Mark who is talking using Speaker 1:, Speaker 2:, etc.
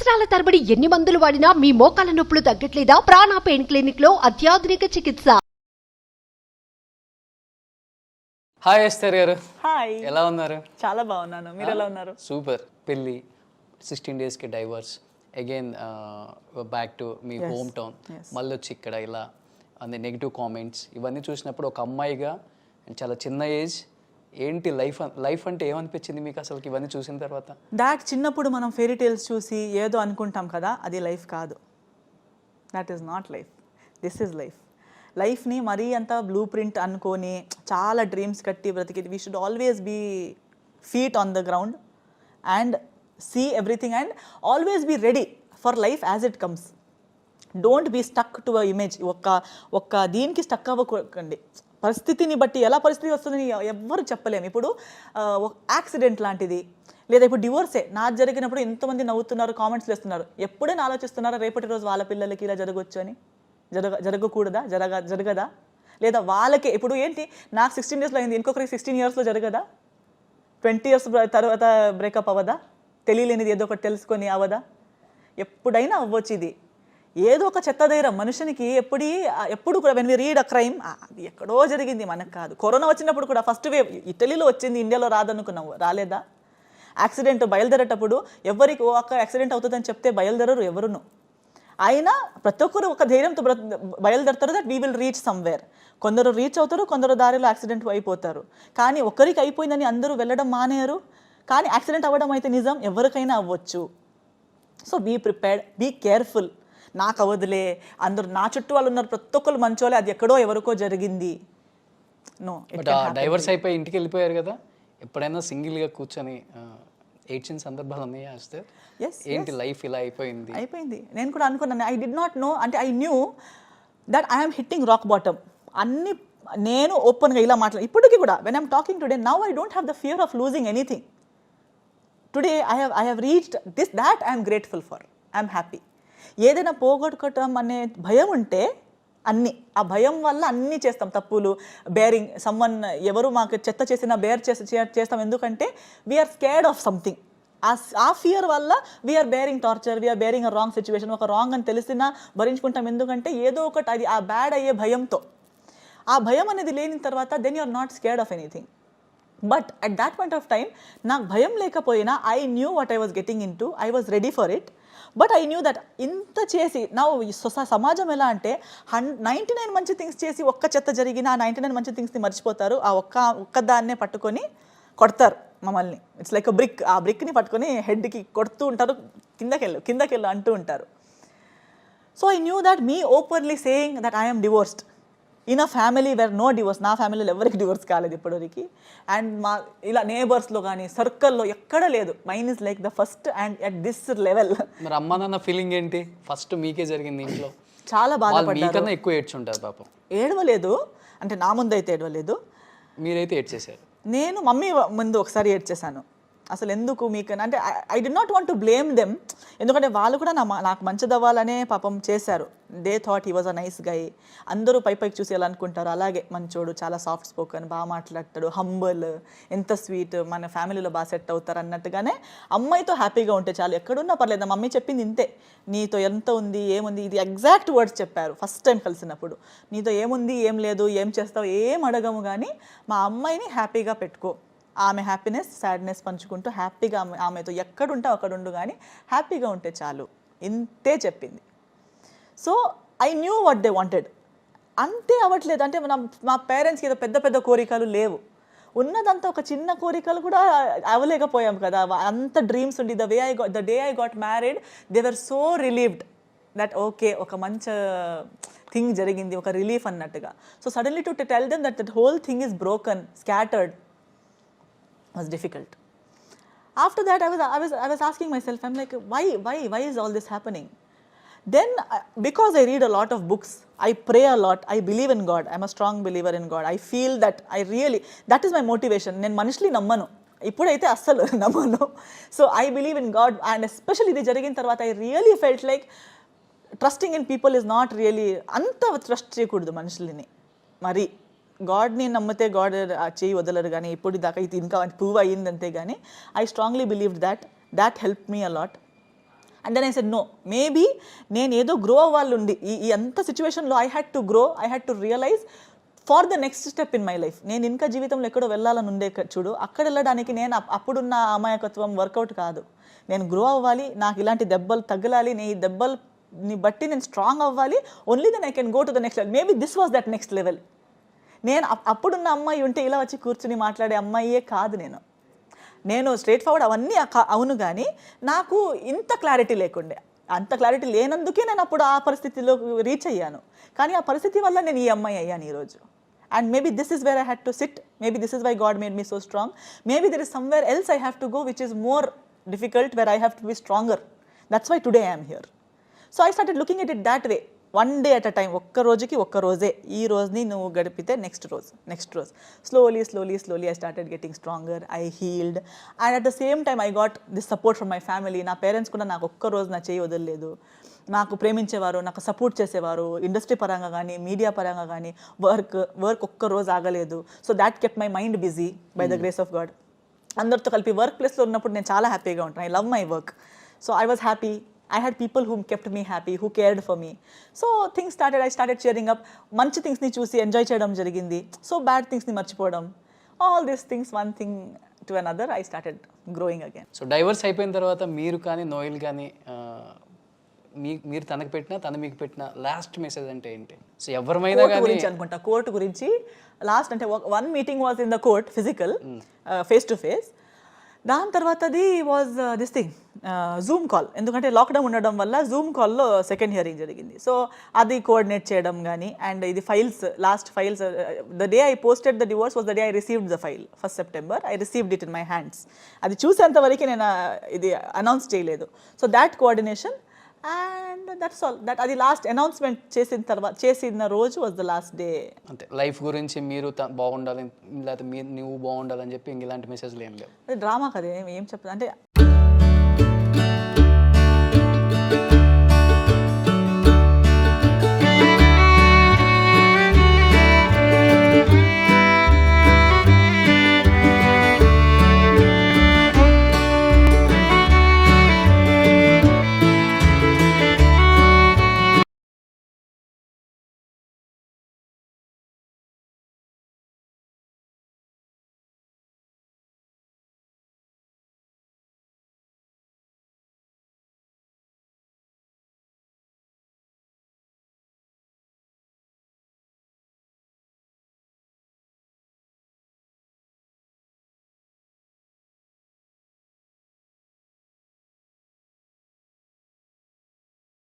Speaker 1: సంవత్సరాల తరబడి ఎన్ని మందులు వాడినా మీ మోకాల నొప్పులు తగ్గట్లేదా? ప్రాణ పెయిన్ క్లినిక్ లో అత్యాధునిక చికిత్స.
Speaker 2: హాయ్ ఎస్తర్ గారు.
Speaker 3: హాయ్,
Speaker 2: ఎలా ఉన్నారు?
Speaker 3: చాలా బాగున్నాను. మీరు ఎలా ఉన్నారు?
Speaker 2: సూపర్. పెళ్ళి 16 daysకి డైవర్స్, అగైన్ బ్యాక్ టు మీ హోమ్ టౌన్, మళ్ళీ వచ్చి ఇక్కడ ఇలా అన్ని నెగిటివ్ కామెంట్స్ ఇవన్నీ చూసినప్పుడు ఒక అమ్మాయిగా చాలా చిన్న ఏజ్ ఏంటి లైఫ్ అంటే ఏమనిపించింది మీకు అసలు ఇవన్నీ చూసిన తర్వాత?
Speaker 3: దాట్ చిన్నప్పుడు మనం ఫెయిరీ టేల్స్ చూసి ఏదో అనుకుంటాం కదా, అది లైఫ్ కాదు. That is not life, this is life. లైఫ్ని మరీ అంత బ్లూ ప్రింట్ అనుకొని చాలా డ్రీమ్స్ కట్టి బ్రతికి, we should always be feet on the ground and see everything and always be ready for life as it comes. Don't be stuck to a image. ఒక్క దీనికి stuck అవ్వకండి. పరిస్థితిని బట్టి ఎలా పరిస్థితి వస్తుందని ఎవ్వరు చెప్పలేము. ఇప్పుడు యాక్సిడెంట్ లాంటిది, లేదా ఇప్పుడు డివోర్సే నాది జరిగినప్పుడు ఎంతోమంది నవ్వుతున్నారు, కామెంట్స్లు వేస్తున్నారు. ఎప్పుడైనా ఆలోచిస్తున్నారా రేపటి రోజు వాళ్ళ పిల్లలకి ఇలా జరగవచ్చు అని? జరగకూడదా? జరగదా? లేదా వాళ్ళకే ఇప్పుడు ఏంటి, నాకు 16 daysలో అయింది, ఇంకొకరికి 16 yearsలో జరగదా? 20 years తర్వాత బ్రేకప్ అవ్వదా? తెలియలేనిది ఏదో ఒకటి తెలుసుకొని అవ్వదా? ఎప్పుడైనా అవ్వచ్చు. ఇది ఏదో ఒక చెత్త ధైర్యం మనుషునికి ఎప్పుడు కూడా when we read a crime, అది ఎక్కడో జరిగింది, మనకు కాదు. కరోనా వచ్చినప్పుడు కూడా ఫస్ట్ వేవ్ ఇటలీలో వచ్చింది, ఇండియాలో రాదనుకున్నావు, రాలేదా? యాక్సిడెంట్ బయలుదేరేటప్పుడు ఎవరికి ఒక యాక్సిడెంట్ అవుతుందని చెప్తే బయలుదేరరు ఎవరును. అయినా ప్రతి ఒక్కరు ఒక ధైర్యంతో బయలుదేరుతారు, that we will reach somewhere. కొందరు రీచ్ అవుతారు, కొందరు దారిలో యాక్సిడెంట్ అయిపోతారు. కానీ ఒకరికి అయిపోయిందని అందరూ వెళ్ళడం మానేరు. కానీ యాక్సిడెంట్ అవ్వడం అయితే నిజం, ఎవరికైనా అవ్వచ్చు. So be prepared, be careful. నాకు అవ్వదులే, అందరూ నా చుట్టూ వాళ్ళు ఉన్నారు, ప్రతి ఒక్కరు మంచోలే, అది ఎక్కడో ఎవరికో జరిగింది. నో.
Speaker 2: డైవర్స్ అయిపోయి ఇంటికి వెళ్ళిపోయారు కదా, ఎప్పుడైనా సింగిల్గా కూర్చొని ఏడ్చిన సందర్భాలు ఉన్నాయా? ఏంటి లైఫ్ ఇలా అయిపోయింది.
Speaker 3: నేను కూడా అనుకున్నాను. ఐ డిడ్ నాట్ నో, అంటే I knew that I'm hitting rock bottom. అన్ని నేను ఓపెన్గా ఇలా ఇప్పటికీ కూడా when I'm talking today, now I don't have the fear of losing anything. Today I have reached this, that I'm grateful for, I'm happy. ఏదైనా పోగొట్టుకోవటం అనే భయం ఉంటే అన్నీ, ఆ భయం వల్ల అన్నీ చేస్తాం తప్పులు. బేరింగ్ సమ్వన్, ఎవరు మాకు చెత్త చేసినా బేర్ చేస్తాం. ఎందుకంటే వీఆర్ స్కేర్డ్ ఆఫ్ సంథింగ్. ఆ ఫియర్ వల్ల we are bearing torture, we are bearing a wrong situation. ఒక రాంగ్ అని తెలిసినా భరించుకుంటాం. ఎందుకంటే ఏదో ఒకటి అది ఆ బ్యాడ్ అయ్యే భయంతో. ఆ భయం అనేది లేని తర్వాత then you are not scared of anything. But at that point of time నాకు భయం లేకపోయినా I knew what I was getting into, I was ready for it. But I knew that ఇంత చేసి నా సమాజం ఎలా అంటే 99 మంచి థింగ్స్ చేసి ఒక్క చెత్త జరిగిన ఆ 99 మంచి థింగ్స్ని మర్చిపోతారు. ఆ ఒక్కదాన్నే పట్టుకొని కొడతారు మమ్మల్ని. It's like a brick. ఆ బ్రిక్ని పట్టుకొని హెడ్కి కొడుతూ ఉంటారు, కిందకెళ్ళు అంటూ ఉంటారు. So I knew that me openly saying that I am divorced in a family where no divorce. నా ఫ్యామిలీలో ఎవరికి డివోర్స్ కాలేదు ఇప్పటివరకు. అండ్ మా ఇలా నేబర్స్లో కానీ సర్కిల్లో ఎక్కడ లేదు. Mine is like the first and at this level.
Speaker 2: మరి అమ్మ నాన్న ఫీలింగ్ ఏంటి? ఫస్ట్ మీకే జరిగింది ఇంట్లో,
Speaker 3: చాలా బాధపడ్డారు.
Speaker 2: మీకన్నా ఎక్కువ ఏడ్చుంటారు పాపం.
Speaker 3: ఏడవలేదు, అంటే నా ముందు అయితే ఏడవలేదు.
Speaker 2: మీరైతే ఏడ్చేశారు.
Speaker 3: నేను మమ్మీ ముందు ఒకసారి ఏడ్చేశాను. అసలు ఎందుకు మీకు అంటే I did not want to blame them. ఎందుకంటే వాళ్ళు కూడా నాకు మంచిదవ్వాలనే పాపం చేశారు. They thought he was a nice guy. అందరూ పైకి చూసి ఎలా అనుకుంటారు, అలాగే మంచోడు, చాలా సాఫ్ట్ స్పోకన్, బాగా మాట్లాడతాడు, హంబల్, ఎంత స్వీట్, మన ఫ్యామిలీలో బాగా సెట్ అవుతారు అన్నట్టుగానే అమ్మాయితో హ్యాపీగా ఉంటే చాలు, ఎక్కడున్నా పర్లేదు. మమ్మీ చెప్పింది ఇంతే, నీతో ఎంత ఉంది ఏముంది, ఇది ఎగ్జాక్ట్ వర్డ్స్ చెప్పారు ఫస్ట్ టైం కలిసినప్పుడు. నీతో ఏముంది ఏం లేదు, ఏం చేస్తావు, ఏం అడగము, కానీ మా అమ్మాయిని హ్యాపీగా పెట్టుకో. ఆమె హ్యాపీనెస్ సాడ్నెస్ పంచుకుంటూ హ్యాపీగా ఆమెతో ఎక్కడుంటే అక్కడుండు, కానీ హ్యాపీగా ఉంటే చాలు, ఇంతే చెప్పింది. So I knew what they wanted. అంతే అవ్వట్లేదు. అంటే మా పేరెంట్స్కి ఏదో పెద్ద పెద్ద కోరికలు లేవు, ఉన్నదంతా ఒక చిన్న కోరికలు కూడా అవ్వలేకపోయాం కదా. అంత డ్రీమ్స్ ఉండి the day I got married they were so relieved that okay, ఒక మంచి థింగ్ జరిగింది, ఒక రిలీఫ్ అన్నట్టుగా. So suddenly to tell them that whole thing is broken, scattered was difficult. After that I was asking myself, I'm like, why is all this happening? Then because I read a lot of books, I pray a lot, I believe in God, I'm a strong believer in God. I feel that that is my motivation. నేను మనుషుల్ని నమ్మను, ఇప్పుడైతే అస్సలు నమ్మను. So I believe in God. And especially ఇది జరిగిన తర్వాత I really felt like trusting in people is not really, అంత ట్రస్ట్ చేయకూడదు మనుషుల్ని. మరి గాడ్ని నమ్మితే గాడ్ చేయి వదలరు, కానీ ఇప్పుడు దాకా ఇది ఇంకా ప్రూవ్ అయ్యింది అంతే. కానీ I strongly believed that help me a lot. And then I said no, maybe నేను ఏదో గ్రో అవ్వాలి ఉండి ఈ అంత సిచ్యువేషన్లో I had to grow, I had to realise for the next step in my life. నేను ఇంకా జీవితంలో ఎక్కడో వెళ్ళాలని ఉండే చూడు, అక్కడ వెళ్ళడానికి నేను అప్పుడున్న అమాయకత్వం వర్కౌట్ కాదు. నేను గ్రో అవ్వాలి, నాకు ఇలాంటి దెబ్బలు తగలాలి, నేను ఈ దెబ్బల్ని బట్టి నేను స్ట్రాంగ్ అవ్వాలి. Only then I can go to the next level. Maybe this was that next level. నేను అప్పుడున్న అమ్మాయి ఉంటే ఇలా వచ్చి కూర్చుని మాట్లాడే అమ్మాయియే కాదు. నేను స్ట్రైట్ ఫార్వర్డ్ అవన్నీ అవును, కానీ నాకు ఇంత క్లారిటీ లేకుండే. అంత క్లారిటీ లేనందుకే నేను అప్పుడు ఆ పరిస్థితిలో రీచ్ అయ్యాను. కానీ ఆ పరిస్థితి వల్ల నేను ఈ అమ్మాయి అయ్యాను ఈరోజు. And maybe this is where I had to sit. Maybe this is why God made me so strong. Maybe there is somewhere else I have to go which is more difficult, where I have to be stronger. That's why today I am here. So I started looking at it that way. One day at a time. ఒక్క రోజుకి ఒక్క రోజే. ఈ రోజుని నువ్వు గడిపితే next రోజు. Slowly I started getting stronger. I healed. And at the same time I got this support from my family. నా పేరెంట్స్ కూడా నాకు ఒక్క రోజు నా చేయి వదలలేదు. నాకు ప్రేమించేవారు, నాకు సపోర్ట్ చేసేవారు, ఇండస్ట్రీ పరంగా కానీ మీడియా పరంగా కానీ. వర్క్ ఒక్క రోజు ఆగలేదు. So that kept my mind busy by the grace of God. అందరితో కలిపి వర్క్ ప్లేస్లో ఉన్నప్పుడు నేను చాలా హ్యాపీగా ఉంటాను. I love my work. So I was happy. I had people who kept me happy, who cared for me. So things started, I started cheering up. మంచి థింగ్స్ని చూసి ఎంజాయ్ చేయడం జరిగింది. సో బ్యాడ్ థింగ్స్ని మర్చిపోవడం. All these things, one thing to another, I started growing again.
Speaker 2: So divorce అయిపోయిన తర్వాత మీరు కానీ Noel కానీ మీరు తనకు పెట్టినా తను మీకు పెట్టిన లాస్ట్ మెసేజ్ అంటే ఏంటి? సో ఎవరిమైనా
Speaker 3: కోర్టు గురించి అనుకుంటా. కోర్టు గురించి లాస్ట్ అంటే one meeting was in the court, physical, face to face. దాని తర్వాత అది was this thing, Zoom call. ఎందుకంటే లాక్డౌన్ ఉండడం వల్ల జూమ్ కాల్లో సెకండ్ హియరింగ్ జరిగింది. సో అది కోఆర్డినేట్ చేయడం కానీ, అండ్ ఇది files, last files, the day I posted the divorce was the day I received the file. 1st September I received it in my hands. అది చూసేంత వరకు నేను ఇది అనౌన్స్ చేయలేదు. So that coordination and that's all. అది last announcement చేసిన రోజు was the last day.
Speaker 2: అంతే. Life గురించి మీరు బాగుండాలి, లేకపోతే నువ్వు బాగుండాలని చెప్పి ఇలాంటి మెసేజ్లు ఏం లేవు.
Speaker 3: డ్రామా కదా, ఏం చెప్తా అంటే